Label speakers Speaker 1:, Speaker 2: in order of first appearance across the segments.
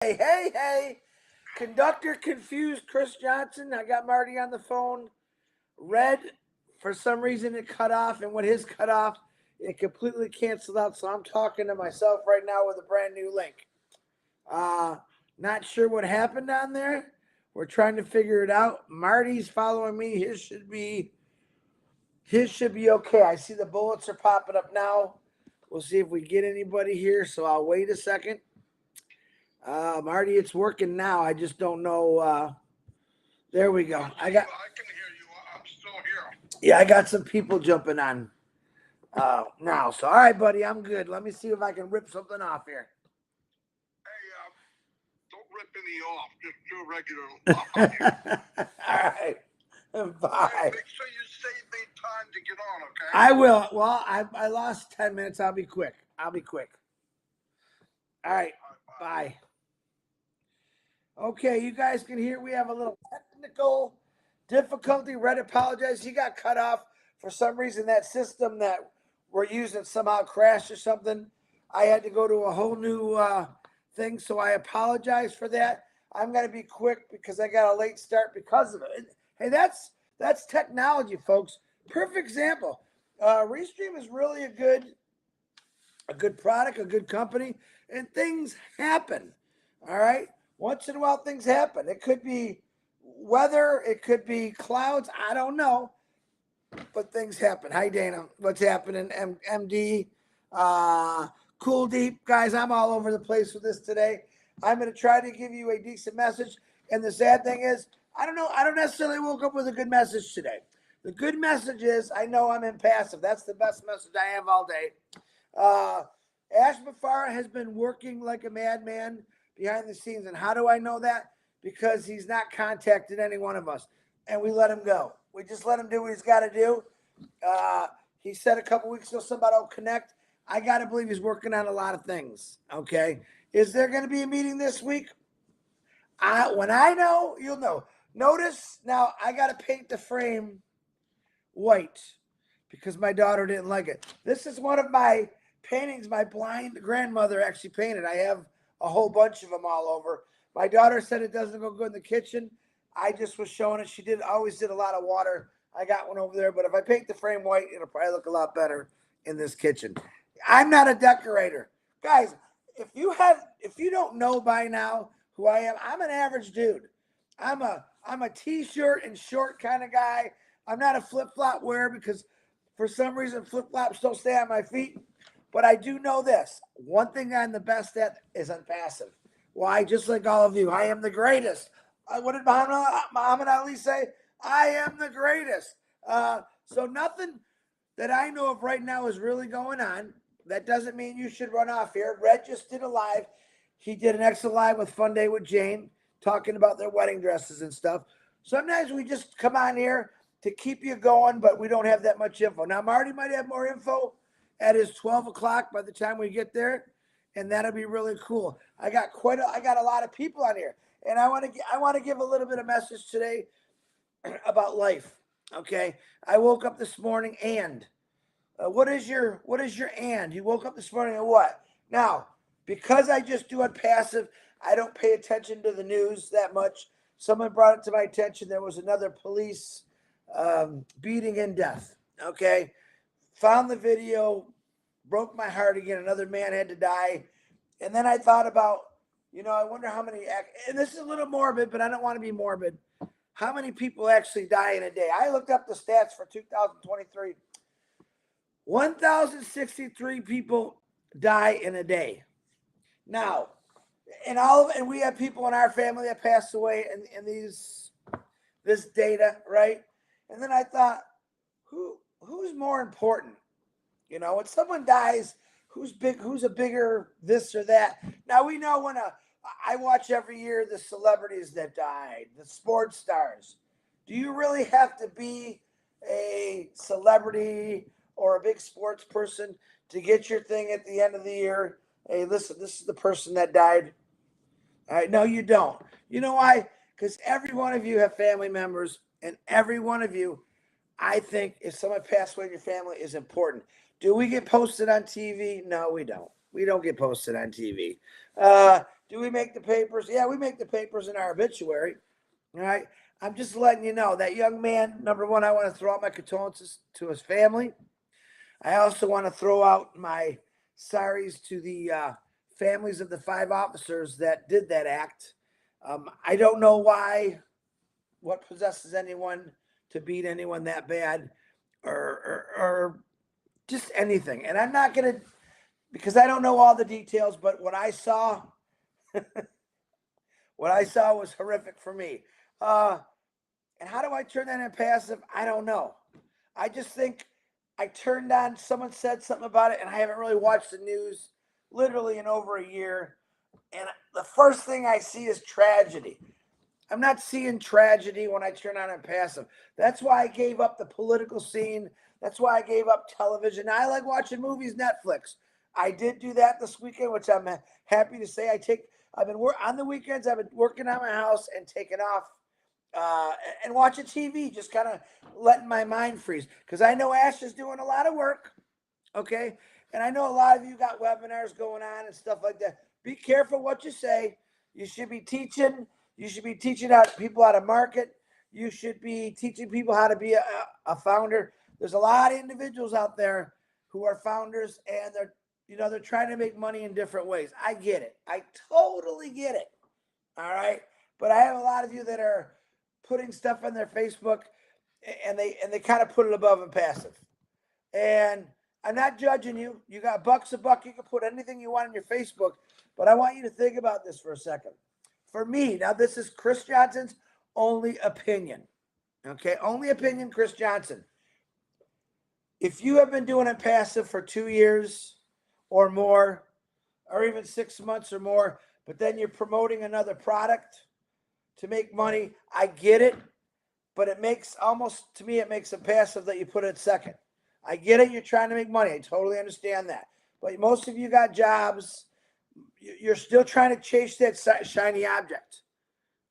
Speaker 1: Hey. Conductor confused Chris Johnson. I got Marty on the phone. Red, for some reason, it cut off. And when his cut off, it completely canceled out. So I'm talking to myself right now with a brand new link. Not sure what happened on there. We're trying to figure it out. Marty's following me. His should be okay. I see the bullets are popping up now. We'll see if we get anybody here. So I'll wait a second. Marty, it's working now. I just don't know. There we go. I can hear
Speaker 2: you. I'm still here.
Speaker 1: Yeah, I got some people jumping on now. So, all right, buddy, I'm good. Let me see if I can rip something off here.
Speaker 2: Hey, don't rip any off. Just do a regular.
Speaker 1: All right. Bye.
Speaker 2: Hey, make sure you save me time to get on, okay?
Speaker 1: I will. Well, I lost 10 minutes. I'll be quick. All right. Bye. Okay, you guys can hear we have a little technical difficulty. Red apologized. He got cut off for some reason. That system that we're using somehow crashed or something. I had to go to a whole new thing, so I apologize for that. I'm going to be quick because I got a late start because of it. Hey, that's technology, folks. Perfect example. Restream is really a good product, a good company, and things happen. All right. Once in a while, things happen. It could be weather. It could be clouds. I don't know. But things happen. Hi, Dana. What's happening? MD. Cool Deep. Guys, I'm all over the place with this today. I'm going to try to give you a decent message. And the sad thing is, I don't know. I don't necessarily woke up with a good message today. The good message is I know I'm impassive. That's the best message I have all day. Ash Mafara has been working like a madman behind the scenes. And how do I know that? Because he's not contacted any one of us. And we let him go. We just let him do what he's got to do. He said a couple weeks ago somebody will connect. I got to believe he's working on a lot of things. Okay. Is there going to be a meeting this week? When I know, you'll know. Notice now I got to paint the frame white because my daughter didn't like it. This is one of my paintings my blind grandmother actually painted. I have a whole bunch of them all over. My daughter said it doesn't go good in the kitchen. I just was showing it. She always did a lot of water. I got one over there, but if I paint the frame white, it'll probably look a lot better in this kitchen. I'm not a decorator. Guys, if you don't know by now who I am, I'm an average dude. I'm a t-shirt and short kind of guy. I'm not a flip-flop wearer because for some reason flip-flops don't stay on my feet. But I do know this. One thing I'm the best at is ONPASSIVE. Why? Just like all of you, I am the greatest. What did Muhammad Ali say? I am the greatest. So nothing that I know of right now is really going on. That doesn't mean you should run off here. Red just did a live. He did an extra live with Fun Day with Jane, talking about their wedding dresses and stuff. Sometimes we just come on here to keep you going, but we don't have that much info. Now, Marty might have more info at his 12 o'clock by the time we get there, and that'll be really cool. I got a lot of people on here, and I want to give a little bit of message today about life. Okay, I woke up this morning and what is your and? You woke up this morning and what? Now, because I just do ONPASSIVE, I don't pay attention to the news that much. Someone brought it to my attention. There was another police beating and death. Okay. Found the video, broke my heart again. Another man had to die. And then I thought about, I wonder how many, and this is a little morbid, but I don't want to be morbid. How many people actually die in a day? I looked up the stats for 2023. 1,063 people die in a day. Now, and we have people in our family that passed away in this data, right? And then I thought, who's more important? When someone dies, who's a bigger this or that? Now we know I watch every year the celebrities that died, the sports stars. Do you really have to be a celebrity or a big sports person to get your thing at the end of the year? Hey, listen, this is the person that died. All right, no, you don't. You know why? Because every one of you have family members, and every one of you, I think, if someone passed away in your family, is important. Do we get posted on TV? No, we don't. We don't get posted on TV. Do we make the papers? Yeah, we make the papers in our obituary. All right. I'm just letting you know that young man, number one, I want to throw out my condolences to his family. I also want to throw out my sorries to the families of the 5 officers that did that act. I don't know why, what possesses anyone to beat anyone that bad, or just anything. And I'm not going to, because I don't know all the details, but what I saw, what I saw was horrific for me. And how do I turn that into passive? I don't know. I just think I turned on, someone said something about it, and I haven't really watched the news literally in over a year. And the first thing I see is tragedy. I'm not seeing tragedy when I turn on passive. That's why I gave up the political scene. That's why I gave up television. I like watching movies, Netflix. I did do that this weekend, which I'm happy to say. I've been on the weekends. I've been working on my house and taking off and watching TV, just kind of letting my mind freeze. Because I know Ash is doing a lot of work, okay? And I know a lot of you got webinars going on and stuff like that. Be careful what you say. You should be teaching. You should be teaching people how to market. You should be teaching people how to be a founder. There's a lot of individuals out there who are founders, and they're trying to make money in different ways. I get it. I totally get it. All right. But I have a lot of you that are putting stuff on their Facebook, and they kind of put it above and passive. And I'm not judging you. You got bucks a buck. You can put anything you want on your Facebook. But I want you to think about this for a second. For me, now this is Chris Johnson's only opinion. Okay, only opinion, Chris Johnson. If you have been doing it passive for 2 years or more, or even 6 months or more, but then you're promoting another product to make money, I get it. But it makes to me, it makes it passive that you put it second. I get it. You're trying to make money. I totally understand that. But most of you got jobs. You're still trying to chase that shiny object.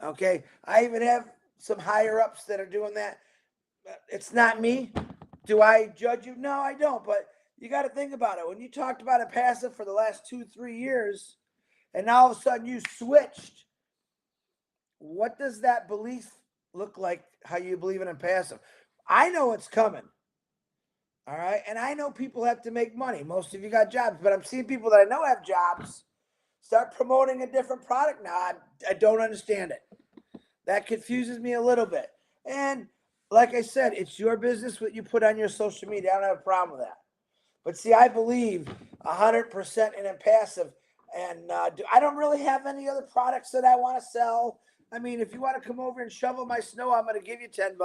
Speaker 1: Okay. I even have some higher ups that are doing that. It's not me. Do I judge you? No, I don't. But you got to think about it. When you talked about it passive for the last 2-3 years, and now all of a sudden you switched, what does that belief look like? How you believe in passive? I know it's coming. All right. And I know people have to make money. Most of you got jobs, but I'm seeing people that I know have jobs start promoting a different product now. I don't understand it. That confuses me a little bit. And like I said, it's your business what you put on your social media. I don't have a problem with that. But see, I believe 100% in passive. And I don't really have any other products that I want to sell. I mean, if you want to come over and shovel my snow, I'm going to give you $10.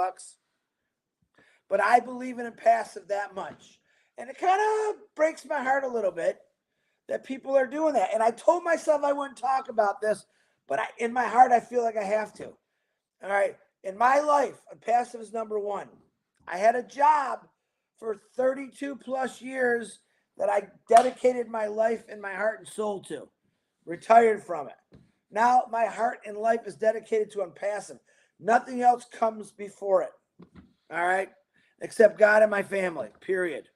Speaker 1: But I believe in passive that much. And it kind of breaks my heart a little bit that people are doing that. And I told myself I wouldn't talk about this, but in my heart, I feel like I have to. All right. In my life, passive is number one. I had a job for 32 plus years that I dedicated my life and my heart and soul to. Retired from it. Now my heart and life is dedicated to passive. Nothing else comes before it. All right. Except God and my family, period.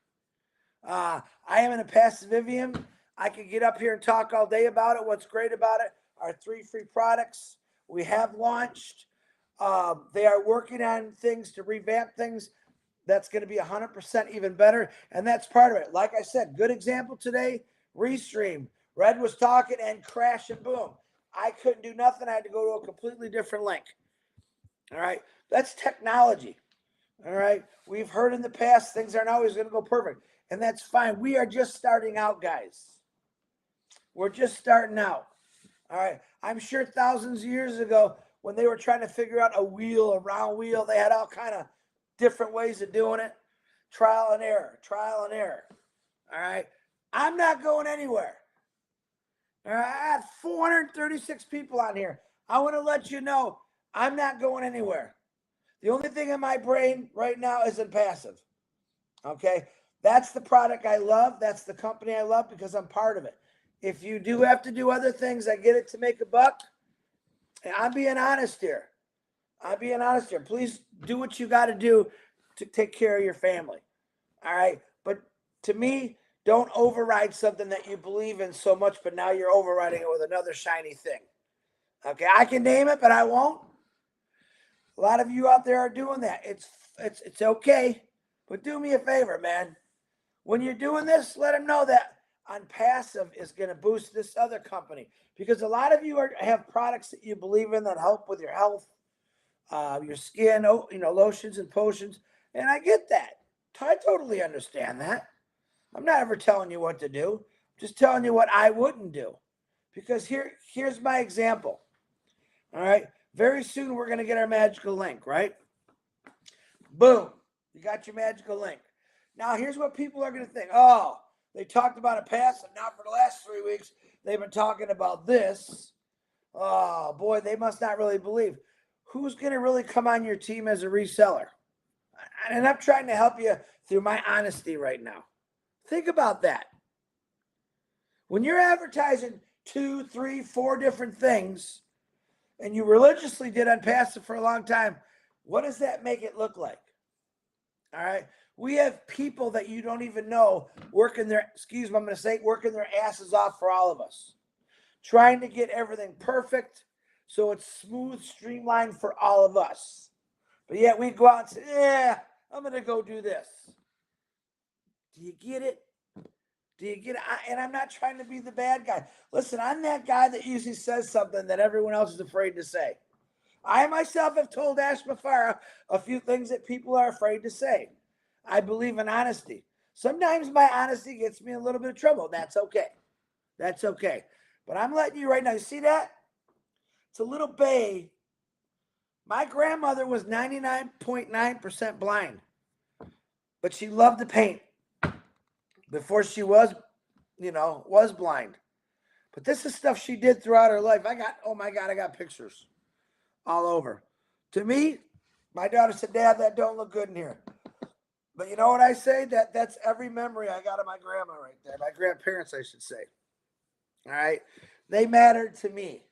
Speaker 1: I am in a passivivium. I could get up here and talk all day about it. What's great about it are 3 free products we have launched. They are working on things to revamp things. That's going to be 100% even better. And that's part of it. Like I said, good example today, Restream. Red was talking and crash and boom. I couldn't do nothing. I had to go to a completely different link. All right. That's technology. All right. We've heard in the past things aren't always going to go perfect. And that's fine. We are just starting out, guys. We're just starting out. All right. I'm sure thousands of years ago, when they were trying to figure out a round wheel, they had all kind of different ways of doing it. Trial and error. All right. I'm not going anywhere. All right. I have 436 people on here. I want to let you know I'm not going anywhere. The only thing in my brain right now is passive. Okay. That's the product I love. That's the company I love because I'm part of it. If you do have to do other things, I get it to make a buck. And I'm being honest here. Please do what you got to do to take care of your family. All right. But to me, Don't override something that you believe in so much, but now you're overriding it with another shiny thing. Okay, I can name it, but I won't. A lot of you out there are doing that. It's okay, but do me a favor, man. When you're doing this, let them know that ONPASSIVE is going to boost this other company, because a lot of you have products that you believe in that help with your health, your skin, lotions and potions, and I get that. I totally understand that. I'm not ever telling you what to do. I'm just telling you what I wouldn't do, because here's my example. All right, very soon we're going to get our magical link, right? Boom, you got your magical link. Now, here's what people are going to think. Oh, they talked about a pass, and now for the last 3 weeks, they've been talking about this. Oh, boy, they must not really believe. Who's going to really come on your team as a reseller? And I'm trying to help you through my honesty right now. Think about that. When you're advertising 2, 3, 4 different things, and you religiously did ONPASSIVE for a long time, what does that make it look like? All right. We have people that you don't even know working their asses off for all of us, trying to get everything perfect so it's smooth, streamlined for all of us. But yet we go out and say, yeah, I'm going to go do this. Do you get it? Do you get it? And I'm not trying to be the bad guy. Listen, I'm that guy that usually says something that everyone else is afraid to say. I myself have told Ash Mafara a few things that people are afraid to say. I believe in honesty. Sometimes my honesty gets me in a little bit of trouble. That's okay. That's okay. But I'm letting you right now. You see that? It's a little bay. My grandmother was 99.9% blind, but she loved to paint before she was blind. But this is stuff she did throughout her life. I got pictures all over. To me, my daughter said, Dad, that don't look good in here. But you know what I say? That's every memory I got of my grandma right there. My grandparents, I should say. All right. They mattered to me.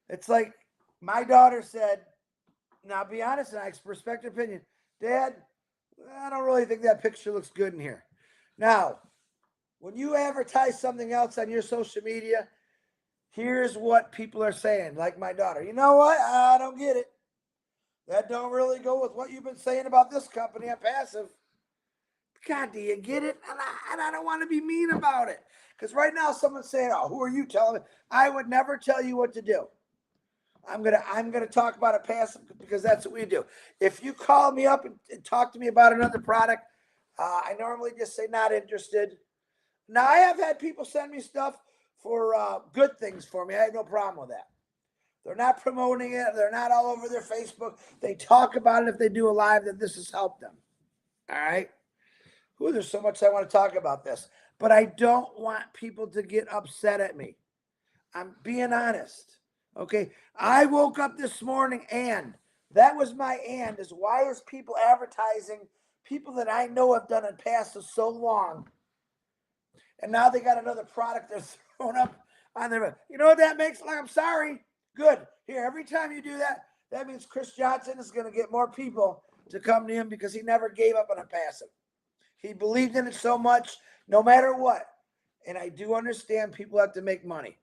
Speaker 1: It's like my daughter said, now be honest, and I respect her opinion. Dad, I don't really think that picture looks good in here. Now, when you advertise something else on your social media, here's what people are saying, like my daughter. You know what? I don't get it. That don't really go with what you've been saying about this company ONPASSIVE. God, do you get it? And I don't want to be mean about it. Because right now someone's saying, oh, who are you telling me? I would never tell you what to do. I'm gonna talk about ONPASSIVE because that's what we do. If you call me up and talk to me about another product, I normally just say not interested. Now, I have had people send me stuff for good things for me. I have no problem with that. They're not promoting it. They're not all over their Facebook. They talk about it if they do a live that this has helped them. All right. There's so much I want to talk about this, but I don't want people to get upset at me. I'm being honest. Okay. I woke up this morning and that was my is why is people advertising people that I know have done ONPASSIVE so long, and now they got another product they're throwing up on their, you know what that makes? Like, I'm sorry. Good. Here, every time you do that, that means Chris Johnson is going to get more people to come to him because he never gave up on ONPASSIVE. He believed in it so much, no matter what. And I do understand people have to make money.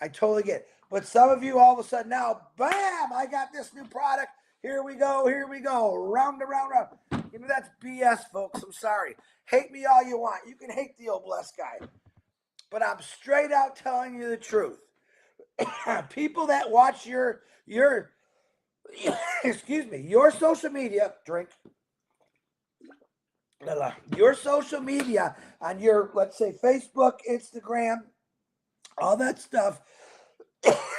Speaker 1: I totally get it. But some of you all of a sudden now, bam, I got this new product. Here we go. Round and round. You know, that's BS, folks. I'm sorry. Hate me all you want. You can hate the old blessed guy. But I'm straight out telling you the truth. People that watch your excuse me, your social media, your social media on your, let's say, Facebook, Instagram, all that stuff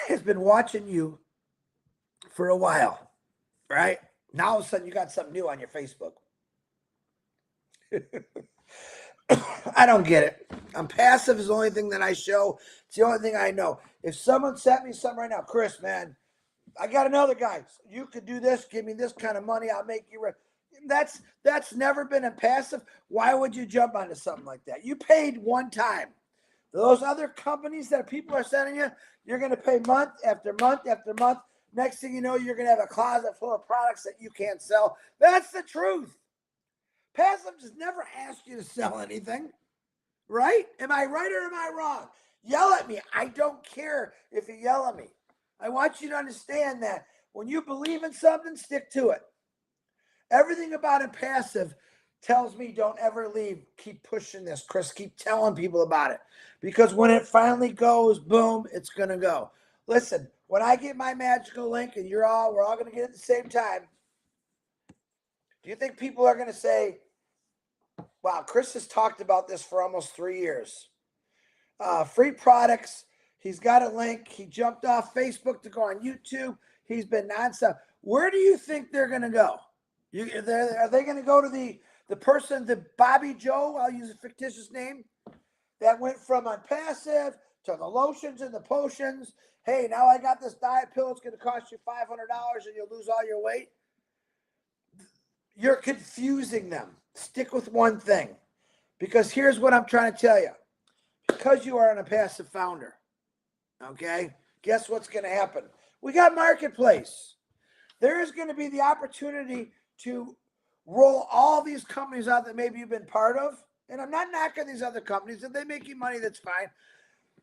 Speaker 1: has been watching you for a while, right? Now all of a sudden you got something new on your Facebook. I don't get it. ONPASSIVE is the only thing that I show. It's the only thing I know. If someone sent me something right now, Chris, man, I got another guy. You could do this. Give me this kind of money. I'll make you rich. That's never been ONPASSIVE. Why would you jump onto something like that? You paid one time. Those other companies that people are sending you, you're going to pay month after month after month. Next thing you know, you're going to have a closet full of products that you can't sell. That's the truth. Passive just never asked you to sell anything. Right? Am I right or am I wrong? Yell at me. I don't care if you yell at me. I want you to understand that when you believe in something, stick to it. Everything about impassive tells me don't ever leave. Keep pushing this, Chris. Keep telling people about it. Because when it finally goes, boom, it's going to go. Listen, when I get my magical link and we're all going to get it at the same time, do you think people are going to say, wow, Chris has talked about this for almost 3 years? Free products. He's got a link. He jumped off Facebook to go on YouTube. He's been nonstop. Where do you think they're going to go? Are they going to go to the person, the Bobby Joe, I'll use a fictitious name, that went from ONPASSIVE to the lotions and the potions? Hey, now I got this diet pill. It's going to cost you $500 and you'll lose all your weight. You're confusing them. Stick with one thing. Because here's what I'm trying to tell you. Because you are an ONPASSIVE founder, okay, guess what's going to happen? We got Marketplace. There is going to be the opportunity to roll all these companies out that maybe you've been part of. And I'm not knocking these other companies. If they make you money, that's fine.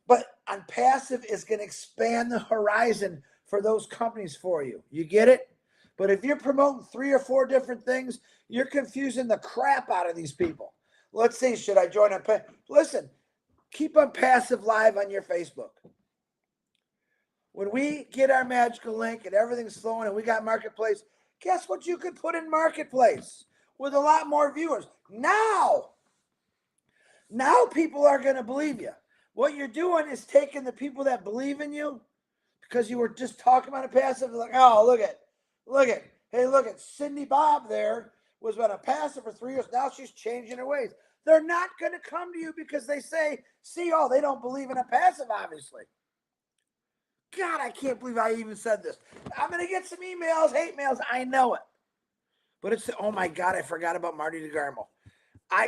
Speaker 1: But ONPASSIVE is going to expand the horizon for those companies for you. You get it? But if you're promoting 3 or 4 different things, you're confusing the crap out of these people. Let's see, should I join ONPASSIVE? Listen, keep ONPASSIVE live on your Facebook. When we get our magical link and everything's flowing and we got Marketplace, guess what you could put in Marketplace with a lot more viewers? Now people are going to believe you. What you're doing is taking the people that believe in you because you were just talking about ONPASSIVE. Like, oh, look at, hey, look at Cindy Bob there was on ONPASSIVE for 3 years. Now she's changing her ways. They're not going to come to you because they say, see, oh, they don't believe in ONPASSIVE, obviously. God, I can't believe I even said this. I'm going to get some emails, hate mails. I know it. But it's, oh my God, I forgot about Marty DeGarmo.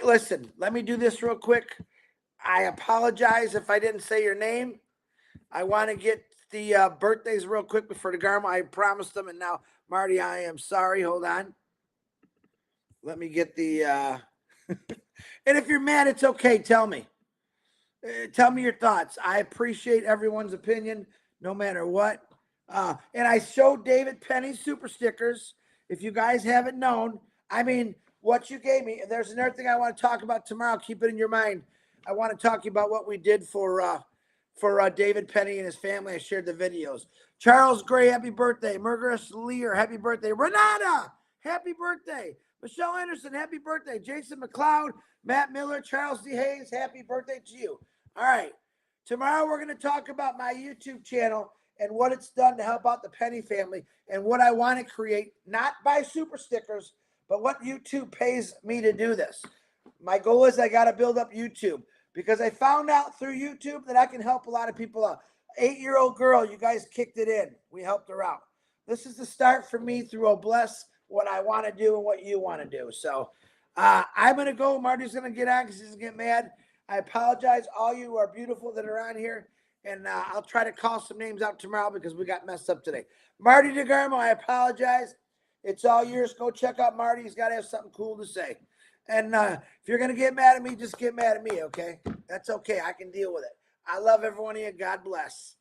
Speaker 1: Listen, let me do this real quick. I apologize if I didn't say your name. I want to get the birthdays real quick before DeGarmo. I promised them, and now, Marty, I am sorry. Hold on. Let me get the, and if you're mad, it's okay. Tell me. Tell me your thoughts. I appreciate everyone's opinion, no matter what. And I showed David Penny's super stickers. If you guys haven't known, I mean, what you gave me. And there's another thing I want to talk about tomorrow. Keep it in your mind. I want to talk to you about what we did for David Penny and his family. I shared the videos. Charles Gray, happy birthday. Murgaris Lear, happy birthday. Renata, happy birthday. Michelle Anderson, happy birthday. Jason McLeod, Matt Miller, Charles D. Hayes, happy birthday to you. All right. Tomorrow we're going to talk about my YouTube channel and what it's done to help out the Penny family and what I want to create, not by super stickers, but what YouTube pays me to do this. My goal is I got to build up YouTube because I found out through YouTube that I can help a lot of people out. 8-year-old girl, you guys kicked it in. We helped her out. This is the start for me through bless what I want to do and what you want to do. So I'm going to go. Marty's going to get on because he's going to get mad. I apologize. All you are beautiful that are on here. And I'll try to call some names out tomorrow because we got messed up today. Marty DeGarmo, I apologize. It's all yours. Go check out Marty. He's got to have something cool to say. And if you're going to get mad at me, just get mad at me, okay? That's okay. I can deal with it. I love every one of you. God bless.